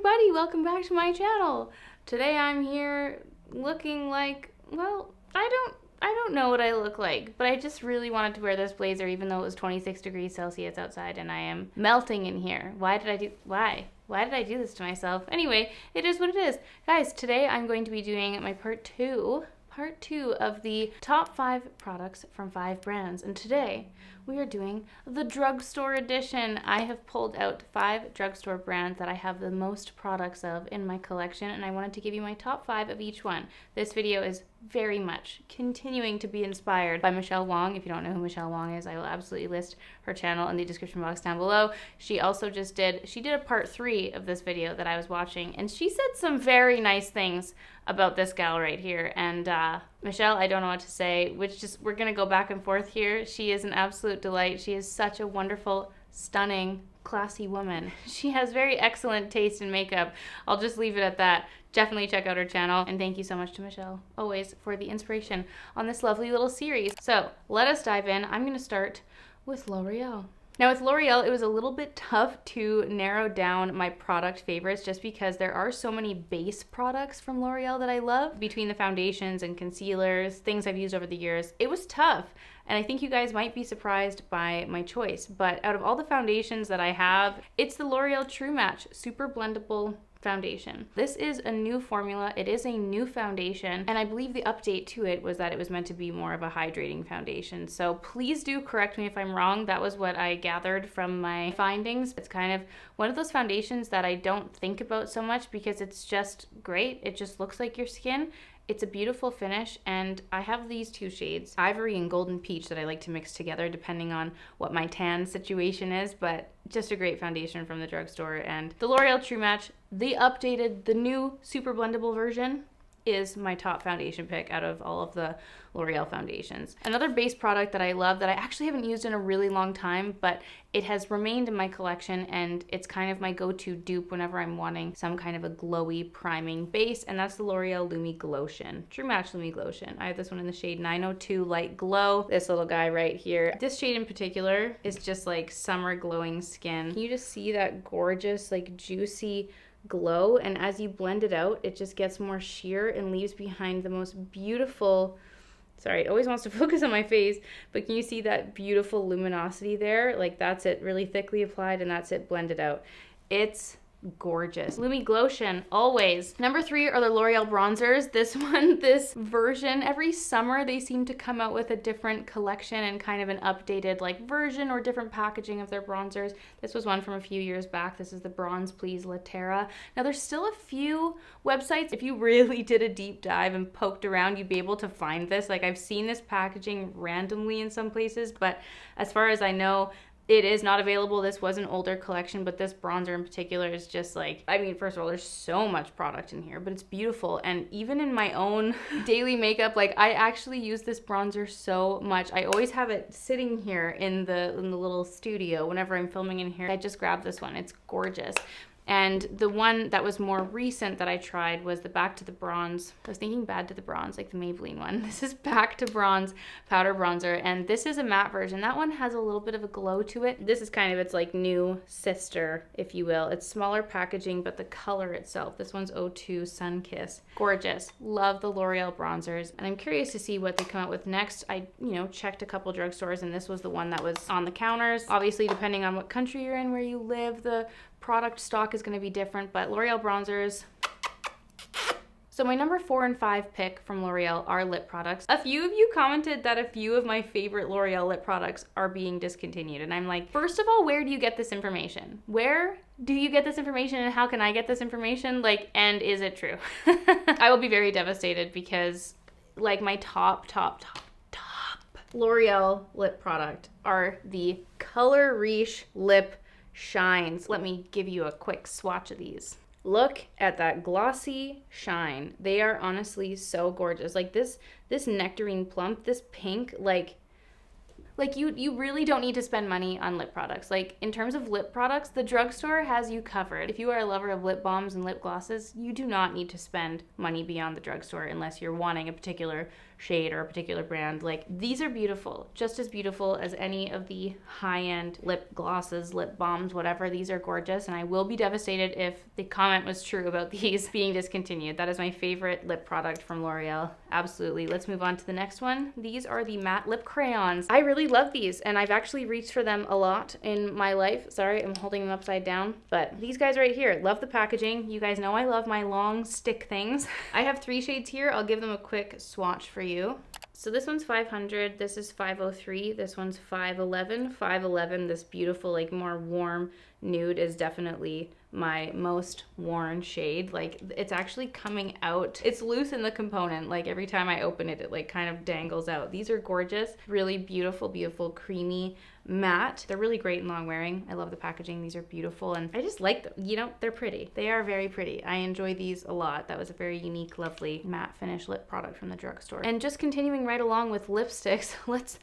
everybody, welcome back to my channel. Today I'm here looking like, well, I don't know what I look like, but I just really wanted to wear this blazer even though it was 26 degrees Celsius outside and I am melting in here. Why did I do this to myself? Anyway, it is what it is. Guys, today I'm going to be doing my part two of the top 5 products from 5 brands. And today we are doing the drugstore edition. I have pulled out 5 drugstore brands that I have the most products of in my collection, and I wanted to give you my top 5 of each one. This video is very much continuing to be inspired by Michelle Wong. If you don't know who Michelle Wong is, I will absolutely list her channel in the description box down below. She also did a part 3 of this video that I was watching, and she said some very nice things about this gal right here. And Michelle, I don't know what to say, we're gonna go back and forth here. She is an absolute delight. She is such a wonderful, stunning, classy woman. She has very excellent taste in makeup. I'll just leave it at that. Definitely check out her channel, and thank you so much to Michelle, always, for the inspiration on this lovely little series. So let us dive in. I'm gonna start with L'Oreal. Now with L'Oreal, it was a little bit tough to narrow down my product favorites just because there are so many base products from L'Oreal that I love. Between the foundations and concealers, things I've used over the years, it was tough. And I think you guys might be surprised by my choice. But out of all the foundations that I have, it's the L'Oreal True Match Super Blendable Foundation. This is a new formula. It is a new foundation, and I believe the update to it was that it was meant to be more of a hydrating foundation. So please do correct me if I'm wrong. That was what I gathered from my findings. It's kind of one of those foundations that I don't think about so much because it's just great. It just looks like your skin. It's a beautiful finish, and I have these 2 shades, Ivory and Golden Peach, that I like to mix together depending on what my tan situation is, but just a great foundation from the drugstore. And the L'Oreal True Match, the new super blendable version, is my top foundation pick out of all of the L'Oreal foundations. Another base product that I love that I actually haven't used in a really long time, but it has remained in my collection, and it's kind of my go-to dupe whenever I'm wanting some kind of a glowy priming base, and that's the L'Oreal Lumi Glotion. True Match Lumi Glotion. I have this one in the shade 902 Light Glow. This little guy right here. This shade in particular is just like summer glowing skin. Can you just see that gorgeous, like juicy glow? And as you blend it out, it just gets more sheer and leaves behind the most beautiful, sorry, it always wants to focus on my face, but can you see that beautiful luminosity there? Like, that's it really thickly applied, and that's it blended out. It's gorgeous. Lumi Glotion, always. Number 3 are the L'Oreal bronzers. This version, every summer they seem to come out with a different collection and kind of an updated like version or different packaging of their bronzers. This was one from a few years back. This is the Bronze Please La Terra. Now there's still a few websites, if you really did a deep dive and poked around, you'd be able to find this. Like, I've seen this packaging randomly in some places, but as far as I know, it is not available. This was an older collection, but this bronzer in particular is just like, I mean, first of all, there's so much product in here, but it's beautiful. And even in my own daily makeup, like, I actually use this bronzer so much. I always have it sitting here in the little studio whenever I'm filming in here. I just grabbed this one. It's gorgeous. And the one that was more recent that I tried was the Back to the Bronze. I was thinking Bad to the Bronze, like the Maybelline one. This is Back to Bronze Powder Bronzer, and this is a matte version. That one has a little bit of a glow to it. This is kind of its like new sister, if you will. It's smaller packaging, but the color itself, this one's 02 Sun Kiss. Gorgeous. Love the L'Oreal bronzers, and I'm curious to see what they come out with next. I, checked a couple drugstores, and this was the one that was on the counters. Obviously, depending on what country you're in, where you live, the product stock is going to be different, but L'Oreal bronzers. So my number 4 and 5 pick from L'Oreal are lip products. A few of you commented that a few of my favorite L'Oreal lip products are being discontinued, and I'm like, first of all, where do you get this information? Where do you get this information, and how can I get this information? Like, and is it true? I will be very devastated because like my top L'Oreal lip product are the Color Riche lip shines. Let me give you a quick swatch of these. Look at that glossy shine. They are honestly so gorgeous. Like this nectarine plump, this pink, like Like you really don't need to spend money on lip products. Like in terms of lip products, the drugstore has you covered. If you are a lover of lip balms and lip glosses, you do not need to spend money beyond the drugstore unless you're wanting a particular shade or a particular brand. Like these are beautiful, just as beautiful as any of the high-end lip glosses, lip balms, whatever. These are gorgeous, and I will be devastated if the comment was true about these being discontinued. That is my favorite lip product from L'Oreal. Absolutely. Let's move on to the next one. These are the matte lip crayons. I really love these, and I've actually reached for them a lot in my life. Sorry, I'm holding them upside down, but these guys right here, love the packaging. You guys know I love my long stick things. I have 3 shades here. I'll give them a quick swatch for you. So this one's 500, this is 503, this one's 511. 511, this beautiful, like more warm nude, is definitely my most worn shade. Like it's actually coming out, it's loose in the component. Like every time I open it, it like kind of dangles out. These are gorgeous, really beautiful, beautiful, creamy matte. They're really great in long wearing. I love the packaging. These are beautiful, and I just like them. You know, they're pretty. They are very pretty. I enjoy these a lot. That was a very unique, lovely matte finish lip product from the drugstore. And just continuing right along with lipsticks, let's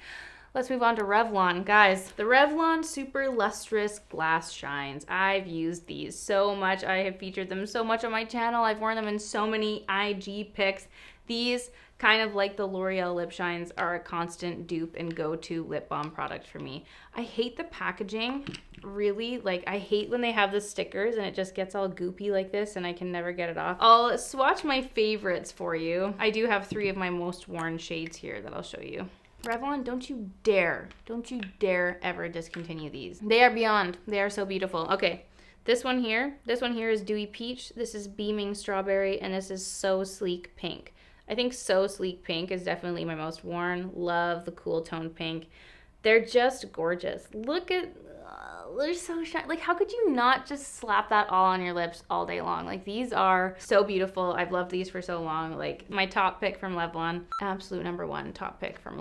move on to Revlon. Guys, the Revlon Super Lustrous Glass Shines. I've used these so much. I have featured them so much on my channel. I've worn them in so many IG pics. These, kind of like the L'Oreal lip shines, are a constant dupe and go-to lip balm product for me. I hate the packaging, really. Like, I hate when they have the stickers and it just gets all goopy like this and I can never get it off. I'll swatch my favorites for you. I do have 3 of my most worn shades here that I'll show you. Revlon, don't you dare ever discontinue these. They are beyond. They are so beautiful. Okay, this one here is Dewy Peach, this is Beaming Strawberry, and this is So Sleek Pink. I think So Sleek Pink is definitely my most worn. Love the cool toned pink. They're just gorgeous. Look at, they're so shiny. Like, how could you not just slap that all on your lips all day long? Like, these are so beautiful. I've loved these for so long. Like, my top pick from Revlon. Absolute #1 top pick from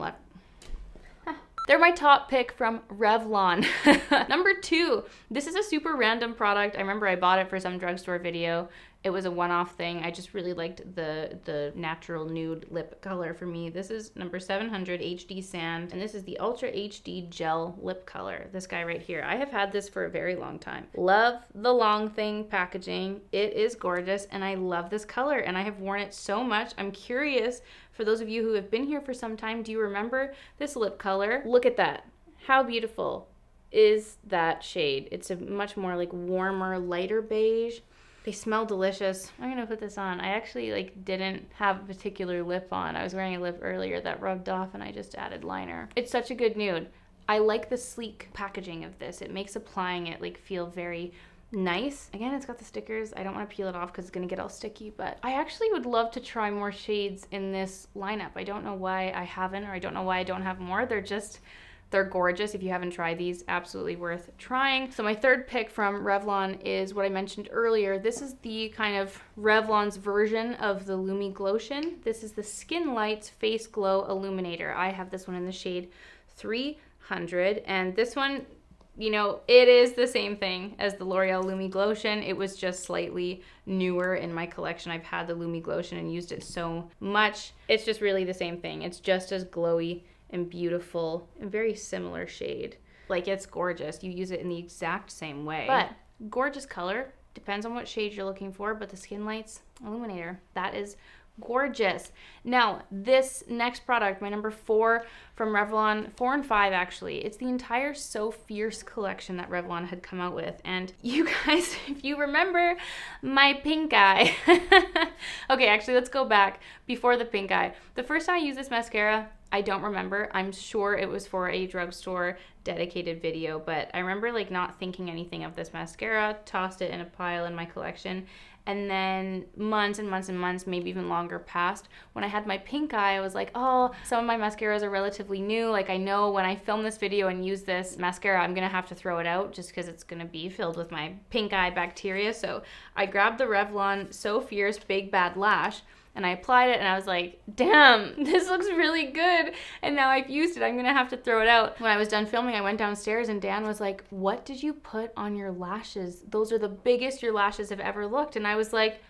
They're my top pick from Revlon. #2, this is a super random product. I remember I bought it for some drugstore video. It was a one-off thing. I just really liked the natural nude lip color for me. This is number 700 HD Sand, and this is the Ultra HD Gel Lip Color. This guy right here. I have had this for a very long time. Love the long thing packaging. It is gorgeous, and I love this color, and I have worn it so much. I'm curious, for those of you who have been here for some time, do you remember this lip color? Look at that. How beautiful is that shade? It's a much more like warmer, lighter beige. They smell delicious. I'm gonna put this on. I actually like didn't have a particular lip on. I was wearing a lip earlier that rubbed off and I just added liner. It's such a good nude. I like the sleek packaging of this. It makes applying it like feel very nice. Again, it's got the stickers. I don't want to peel it off because it's gonna get all sticky, but I actually would love to try more shades in this lineup. I don't know why I haven't, or I don't know why I don't have more. They're gorgeous. If you haven't tried these, absolutely worth trying. So my third pick from Revlon is what I mentioned earlier. This is the kind of Revlon's version of the Lumi Glotion. This is the Skin Lights Face Glow Illuminator. I have this one in the shade 300, and this one, you know, it is the same thing as the L'Oreal Lumi Glotion. It was just slightly newer in my collection. I've had the Lumi Glotion and used it so much. It's just really the same thing. It's just as glowy and beautiful and very similar shade. Like, it's gorgeous. You use it in the exact same way. But gorgeous color. Depends on what shade you're looking for, but the Skin Lights Illuminator, that is gorgeous. Now, this next product, my #4 from Revlon, 4 and 5 actually, it's the entire So Fierce collection that Revlon had come out with. And you guys, if you remember my pink eye. Okay, actually, let's go back before the pink eye. The first time I used this mascara, I don't remember. I'm sure it was for a drugstore dedicated video, but I remember like not thinking anything of this mascara, tossed it in a pile in my collection, and then months and months and months, maybe even longer passed. When I had my pink eye, I was like, oh, some of my mascaras are relatively new. Like, I know when I film this video and use this mascara, I'm gonna have to throw it out just because it's gonna be filled with my pink eye bacteria. So I grabbed the Revlon So Fierce Big Bad Lash, and I applied it, and I was like, damn, this looks really good. And now I've used it, I'm gonna have to throw it out. When I was done filming, I went downstairs and Dan was like, what did you put on your lashes? Those are the biggest your lashes have ever looked. And I was like,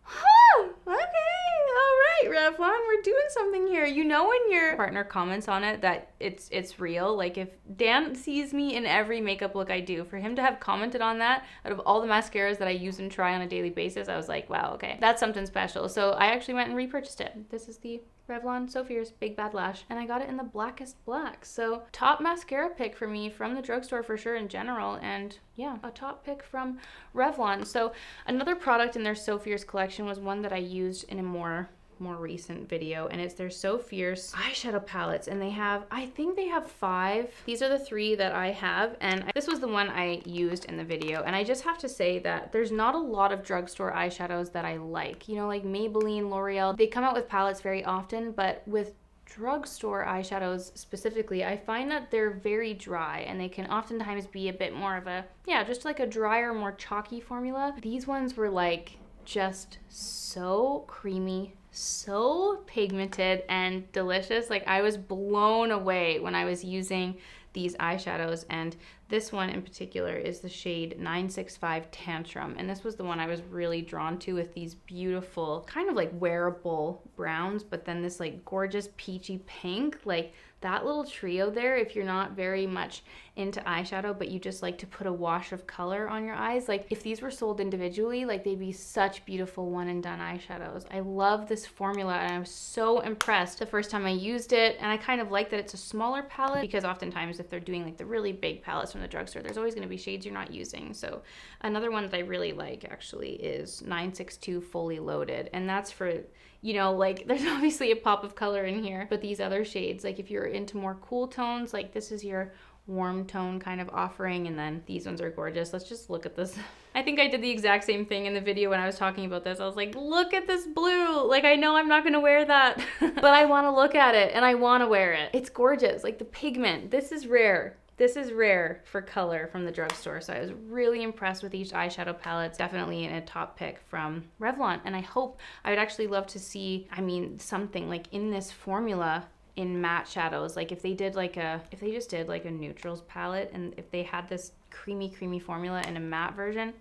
huh, okay, all right, Revlon, we're doing something here. You know when your partner comments on it that it's real? Like if Dan sees me in every makeup look I do, for him to have commented on that out of all the mascaras that I use and try on a daily basis, I was like, wow, okay, that's something special. So I actually went and repurchased it. This is the Revlon So Fierce Big Bad Lash, and I got it in the blackest black. So top mascara pick for me from the drugstore for sure in general, and yeah, a top pick from Revlon. So another product in their So Fierce collection was one that I used in a more recent video, and it's their So Fierce eyeshadow palettes, and I think they have 5. These are the 3 that I have, and this was the one I used in the video. And I just have to say that there's not a lot of drugstore eyeshadows that I like. You know, like Maybelline, L'Oreal, they come out with palettes very often, but with drugstore eyeshadows specifically, I find that they're very dry, and they can oftentimes be a bit more of a, yeah, just like a drier, more chalky formula. These ones were like just so creamy, so pigmented and delicious. Like I was blown away when I was using these eyeshadows, and this one in particular is the shade 965 Tantrum, and this was the one I was really drawn to, with these beautiful kind of like wearable browns, but then this like gorgeous peachy pink. Like that little trio there, if you're not very much into eyeshadow but you just like to put a wash of color on your eyes, like if these were sold individually, like they'd be such beautiful one and done eyeshadows. I love this formula, and I was so impressed the first time I used it. And I kind of like that it's a smaller palette, because oftentimes if they're doing like the really big palettes from the drugstore, there's always going to be shades you're not using. So another one that I really like actually is 962 Fully Loaded, and that's for, you know, like there's obviously a pop of color in here, but these other shades, like if you're into more cool tones, like this is your warm tone kind of offering, and then these ones are gorgeous. Let's just look at this. I think I did the exact same thing in the video when I was talking about this. I was like, look at this blue. Like I know I'm not gonna wear that, but I wanna look at it and I wanna wear it. It's gorgeous, like the pigment, this is rare. This is rare for color from the drugstore, so I was really impressed with each eyeshadow palette. Definitely a top pick from Revlon, and I would actually love to see, I mean, something like in this formula in matte shadows. Like if they just did like a neutrals palette, and if they had this creamy formula in a matte version,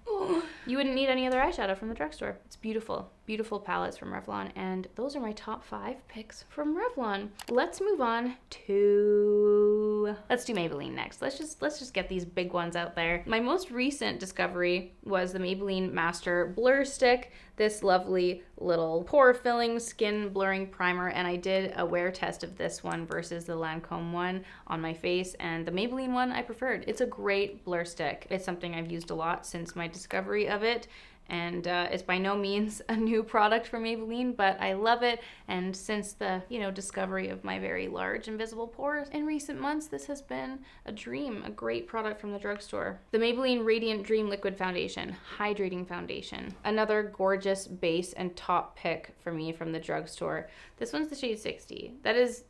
you wouldn't need any other eyeshadow from the drugstore. It's beautiful. Beautiful palettes from Revlon, and those are my top 5 picks from Revlon. Let's move on to, let's do Maybelline next. Let's just get these big ones out there. My most recent discovery was the Maybelline Master Blur Stick, this lovely little pore filling skin blurring primer, and I did a wear test of this one versus the Lancome one on my face, and the Maybelline one I preferred. It's a great blur stick. It's something I've used a lot since my discovery of it, and it's by no means a new product from Maybelline, but I love it. And since the, you know, discovery of my very large invisible pores in recent months, this has been a dream, a great product from the drugstore. The Maybelline Radiant Dream Liquid Foundation, hydrating foundation, another gorgeous base and top pick for me from the drugstore. This one's the shade 60. That is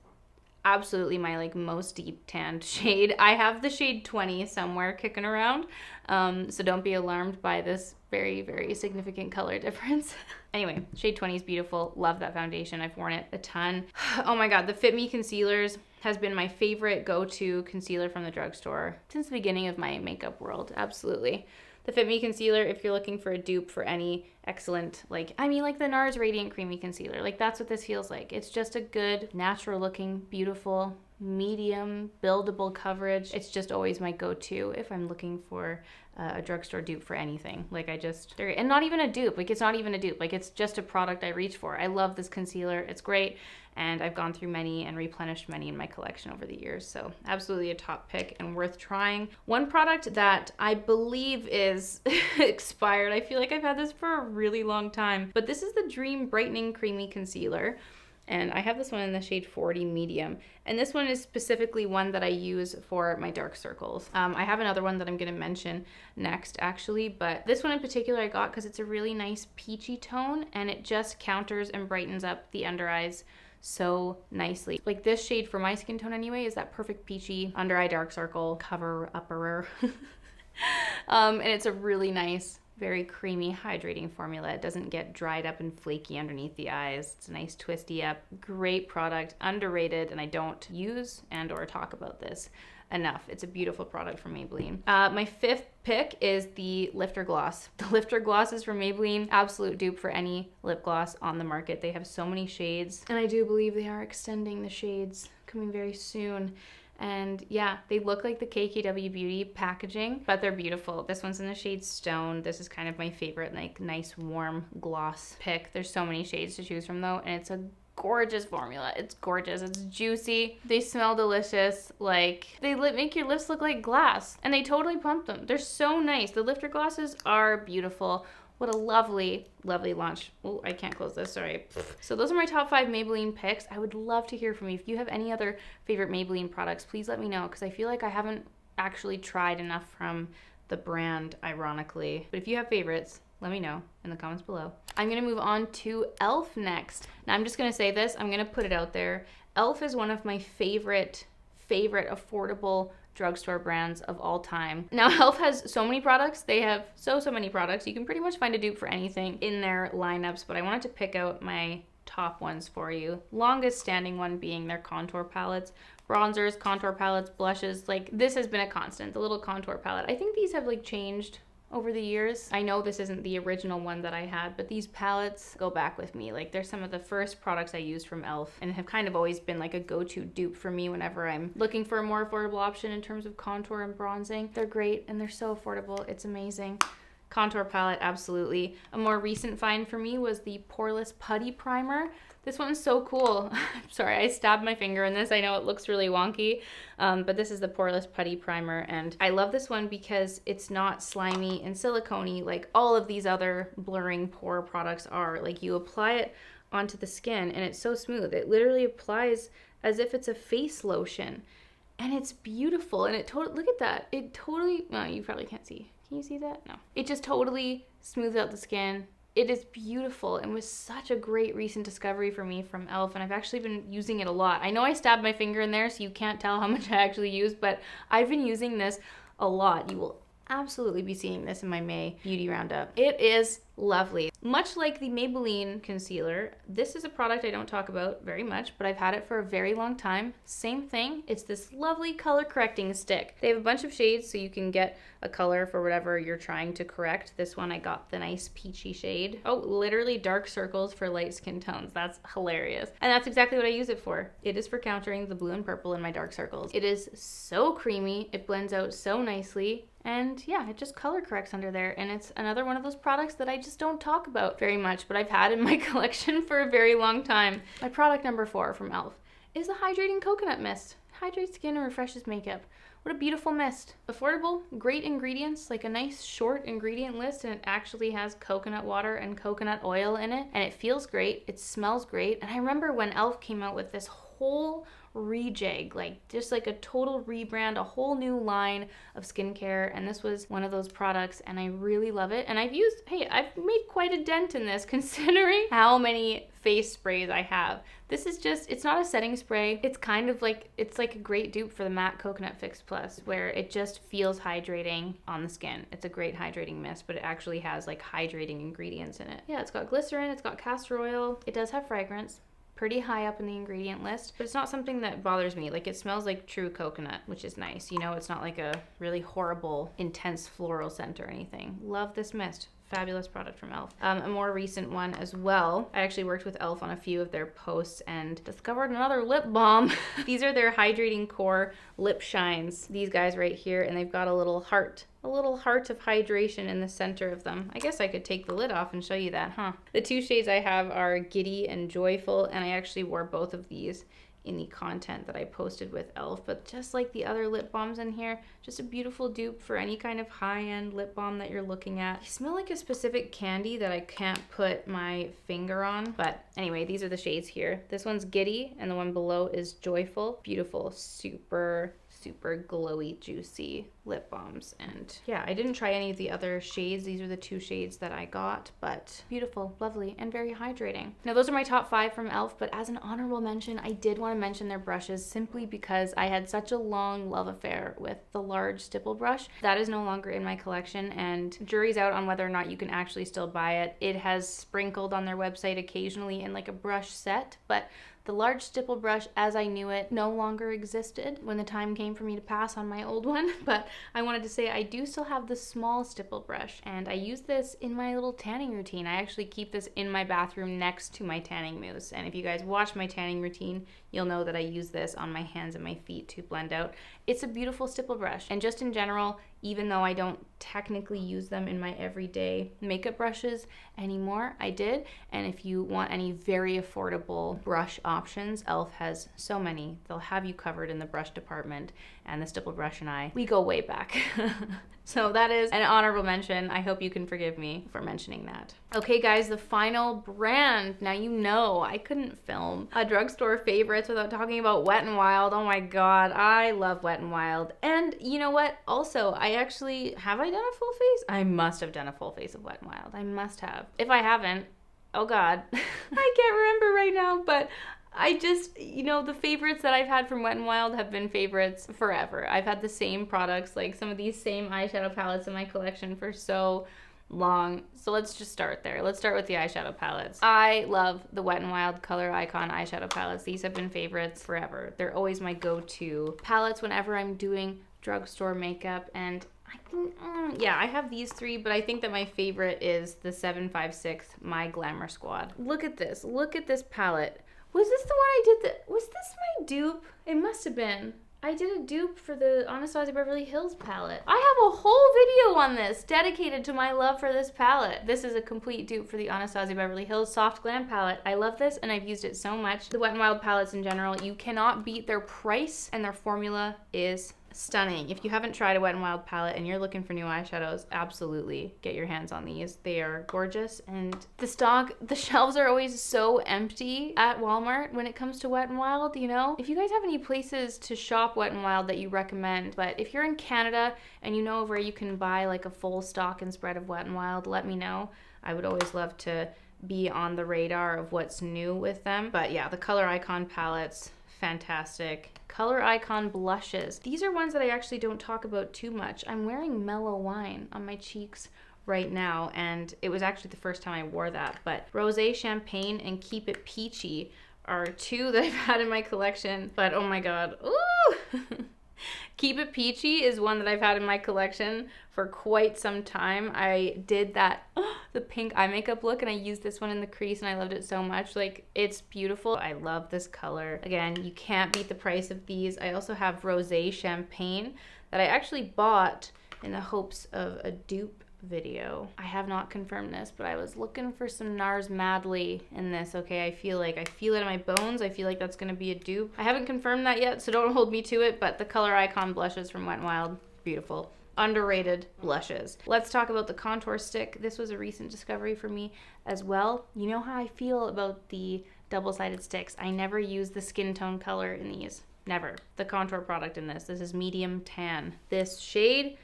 absolutely my like most deep tanned shade. I have the shade 20 somewhere kicking around, so don't be alarmed by this very significant color difference. Anyway, shade 20 is beautiful. Love that foundation. I've worn it a ton. Oh my god, the Fit Me concealers has been my favorite go-to concealer from the drugstore since the beginning of my makeup world. Absolutely. The Fit Me concealer, if you're looking for a dupe for any excellent, like the NARS Radiant Creamy Concealer, like that's what this feels like. It's just a good, natural looking, beautiful, medium, buildable coverage. It's just always my go-to if I'm looking for a drugstore dupe for anything. And not even a dupe, like it's not even a dupe, like it's just a product I reach for. I love this concealer, it's great, and I've gone through many and replenished many in my collection over the years, so absolutely a top pick and worth trying. One product that I believe is expired, I feel like I've had this for a really long time, but this is the Dream Brightening Creamy Concealer. And I have this one in the shade 40 medium. And this one is specifically one that I use for my dark circles. I have another one that I'm gonna mention next actually, but this one in particular I got because it's a really nice peachy tone, and it just counters and brightens up the under eyes so nicely. Like this shade for my skin tone anyway is that perfect peachy under eye dark circle cover-upperer. And it's a really nice, very creamy, hydrating formula. It doesn't get dried up and flaky underneath the eyes. It's a nice twisty up, great product, underrated, and I don't use and or talk about this enough. It's a beautiful product from Maybelline. My fifth pick is the Lifter Gloss. The Lifter Glosses from Maybelline, absolute dupe for any lip gloss on the market. They have so many shades, and I do believe they are extending the shades coming very soon. And yeah, they look like the KKW Beauty packaging, but they're beautiful. This one's in the shade Stone. This is kind of my favorite, like nice warm gloss pick. There's so many shades to choose from though, and it's a gorgeous formula. It's gorgeous. It's juicy. They smell delicious. Like, they make your lips look like glass, and they totally pump them. They're so nice. The Lifter Glosses are beautiful. What a lovely, lovely launch. Oh, I can't close this, sorry. So those are my top 5 Maybelline picks. I would love to hear from you. If you have any other favorite Maybelline products, please let me know, because I feel like I haven't actually tried enough from the brand, ironically. But if you have favorites, let me know in the comments below. I'm gonna move on to E.L.F next. Now I'm just gonna say this, I'm gonna put it out there. E.L.F is one of my favorite affordable drugstore brands of all time. Now E.L.F has so many products. They have so many products. You can pretty much find a dupe for anything in their lineups, but I wanted to pick out my top ones for you. Longest standing one being their contour palettes. Bronzers, contour palettes, blushes, like this has been a constant, the little contour palette. I think these have like changed over the years. I know this isn't the original one that I had, but these palettes go back with me. Like they're some of the first products I used from E.L.F and have kind of always been like a go-to dupe for me whenever I'm looking for a more affordable option in terms of contour and bronzing. They're great and they're so affordable. It's amazing. Contour palette, absolutely. A more recent find for me was the Poreless Putty Primer. This one's so cool. Sorry, I stabbed my finger in this. I know it looks really wonky, but this is the Poreless Putty Primer, and I love this one because it's not slimy and silicone-y like all of these other blurring pore products are. Like you apply it onto the skin and it's so smooth. It literally applies as if it's a face lotion, and it's beautiful. And it totally, look at that. It totally, no, you probably can't see. Can you see that? No. It just totally smooths out the skin. It is beautiful and was such a great recent discovery for me from E.L.F, and I've actually been using it a lot. I know I stabbed my finger in there, so you can't tell how much I actually use, but I've been using this a lot. You will absolutely be seeing this in my May beauty roundup. It is lovely. Much like the Maybelline concealer, this is a product I don't talk about very much, but I've had it for a very long time. Same thing, it's this lovely color correcting stick. They have a bunch of shades so you can get a color for whatever you're trying to correct. This one I got the nice peachy shade. Oh, literally dark circles for light skin tones. That's hilarious. And that's exactly what I use it for. It is for countering the blue and purple in my dark circles. It is so creamy, it blends out so nicely. And yeah, it just color corrects under there. And it's another one of those products that I just don't talk about very much, but I've had in my collection for a very long time. My product number 4 from E.L.F is the Hydrating Coconut Mist. Hydrates skin and refreshes makeup. What a beautiful mist. Affordable, great ingredients, like a nice short ingredient list, and it actually has coconut water and coconut oil in it, and it feels great, it smells great. And I remember when E.L.F came out with this whole rejig, like just like a total rebrand, a whole new line of skincare, and this was one of those products, and I really love it. And I've made quite a dent in this considering how many face sprays I have. This is just, it's not a setting spray. It's kind of like, it's like a great dupe for the matte Coconut Fix Plus, where it just feels hydrating on the skin. It's a great hydrating mist, but it actually has like hydrating ingredients in it. Yeah, it's got glycerin, it's got castor oil, it does have fragrance. Pretty high up in the ingredient list, but it's not something that bothers me. Like, it smells like true coconut, which is nice. You know, it's not like a really horrible, intense floral scent or anything. Love this mist. Fabulous product from E.L.F. A more recent one as well. I actually worked with E.L.F on a few of their posts and discovered another lip balm. These are their Hydrating Core Lip Shines. These guys right here, and they've got a little heart of hydration in the center of them. I guess I could take the lid off and show you that, huh? The 2 shades I have are Giddy and Joyful, and I actually wore both of these in the content that I posted with E.L.F, but just like the other lip balms in here, just a beautiful dupe for any kind of high-end lip balm that you're looking at. They smell like a specific candy that I can't put my finger on, but anyway, these are the shades here. This one's Giddy, and the one below is Joyful. Beautiful, super glowy, juicy lip balms. And yeah, I didn't try any of the other shades. These are the 2 shades that I got, but beautiful, lovely, and very hydrating. Now those are my top 5 from E.L.F, but as an honorable mention, I did want to mention their brushes simply because I had such a long love affair with the large stipple brush. That is no longer in my collection, and jury's out on whether or not you can actually still buy it. It has sprinkled on their website occasionally in like a brush set, but the The large stipple brush, as I knew it, no longer existed when the time came for me to pass on my old one, but I wanted to say I do still have the small stipple brush, and I use this in my little tanning routine. I actually keep this in my bathroom next to my tanning mousse, and if you guys watch my tanning routine, you'll know that I use this on my hands and my feet to blend out. It's a beautiful stipple brush, and just in general, even though I don't technically use them in my everyday makeup brushes anymore, I did. And if you want any very affordable brush options, E.L.F has so many. They'll have you covered in the brush department, and the stipple brush and I, we go way back. So that is an honorable mention. I hope you can forgive me for mentioning that. Okay guys, the final brand. Now you know I couldn't film a drugstore favorites without talking about Wet n Wild. Oh my god, I love Wet n Wild. And you know what? Also, I actually, have I done a full face? I must have done a full face of Wet n Wild. I must have. If I haven't, oh god, I can't remember right now, but I just, you know, the favorites that I've had from Wet n Wild have been favorites forever. I've had the same products, like some of these same eyeshadow palettes in my collection for so long. So let's just start there. Let's start with the eyeshadow palettes. I love the Wet n Wild Color Icon eyeshadow palettes. These have been favorites forever. They're always my go-to palettes whenever I'm doing drugstore makeup, and I think, yeah, I have these three, but I think that my favorite is the 756 My Glamour Squad. Look at this. Look at this palette. Was this the one I did was this my dupe? It must have been. I did a dupe for the Anastasia Beverly Hills palette. I have a whole video on this dedicated to my love for this palette. This is a complete dupe for the Anastasia Beverly Hills Soft Glam palette. I love this and I've used it so much. The Wet n Wild palettes in general, you cannot beat their price, and their formula is stunning. If you haven't tried a Wet n Wild palette and you're looking for new eyeshadows, absolutely get your hands on these. They are gorgeous, and the shelves are always so empty at Walmart when it comes to Wet n Wild, you know? If you guys have any places to shop Wet n Wild that you recommend, but if you're in Canada and you know where you can buy like a full stock and spread of Wet n Wild, let me know. I would always love to be on the radar of what's new with them. But yeah, the Color Icon palettes, fantastic. Color Icon blushes. These are ones that I actually don't talk about too much. I'm wearing Mellow Wine on my cheeks right now, and it was actually the first time I wore that. But Rosé Champagne and Keep It Peachy are two that I've had in my collection. But oh my god, ooh! Keep It Peachy is one that I've had in my collection for quite some time. I did that, the pink eye makeup look, and I used this one in the crease, and I loved it so much. Like, it's beautiful. I love this color. Again, you can't beat the price of these. I also have Rosé Champagne that I actually bought in the hopes of a dupe video. I have not confirmed this, but I was looking for some NARS Madly in this, okay? I feel it in my bones. I feel like that's gonna be a dupe. I haven't confirmed that yet, so don't hold me to it, but the Color Icon blushes from Wet n Wild, beautiful. Underrated blushes. Let's talk about the contour stick. This was a recent discovery for me as well. You know how I feel about the double-sided sticks. I never use the skin tone color in these. Never. The contour product in this. This is medium tan. This shade,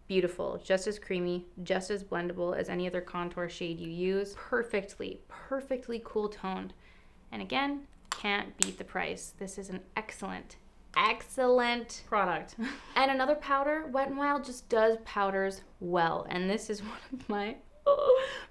beautiful, just as creamy, just as blendable as any other contour shade you use. Perfectly cool toned. And again, can't beat the price. This is an excellent product. And another powder, Wet n Wild just does powders well. And this is one of my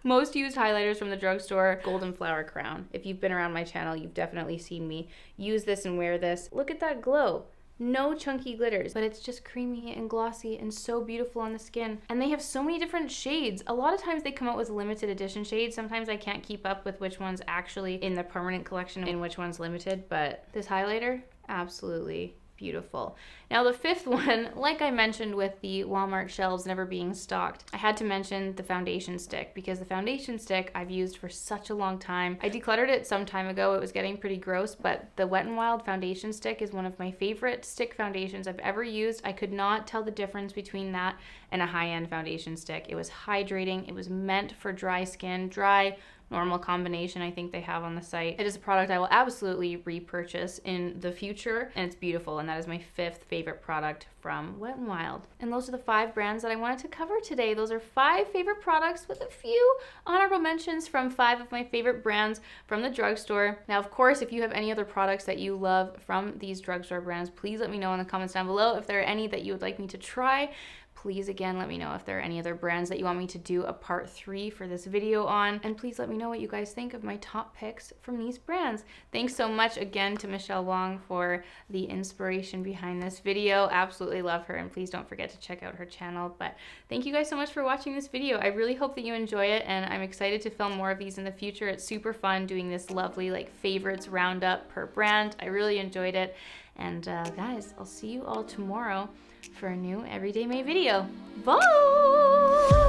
most used highlighters from the drugstore, Golden Flower Crown. If you've been around my channel, you've definitely seen me use this and wear this. Look at that glow. No chunky glitters, but it's just creamy and glossy and so beautiful on the skin. And they have so many different shades. A lot of times they come out with limited edition shades. Sometimes I can't keep up with which one's actually in the permanent collection and which one's limited, but this highlighter, absolutely beautiful. Now the fifth one, like I mentioned with the Walmart shelves never being stocked, I had to mention the foundation stick, because the foundation stick I've used for such a long time. I decluttered it some time ago. It was getting pretty gross, but the Wet n Wild foundation stick is one of my favorite stick foundations I've ever used. I could not tell the difference between that and a high-end foundation stick. It was hydrating. It was meant for dry skin, dry, normal combination I think they have on the site. It is a product I will absolutely repurchase in the future, and it's beautiful, and that is my fifth favorite product from Wet n Wild. And those are the 5 brands that I wanted to cover today. Those are 5 favorite products with a few honorable mentions from 5 of my favorite brands from the drugstore. Now, of course, if you have any other products that you love from these drugstore brands, please let me know in the comments down below. If there are any that you would like me to try, please again let me know if there are any other brands that you want me to do a part 3 for this video on, and please let me know what you guys think of my top picks from these brands. Thanks so much again to Michelle Wong for the inspiration behind this video. Absolutely love her, and please don't forget to check out her channel. But thank you guys so much for watching this video. I really hope that you enjoy it, and I'm excited to film more of these in the future. It's super fun doing this lovely like favorites roundup per brand. I really enjoyed it. And guys, I'll see you all tomorrow for a new Everyday May video. Bye!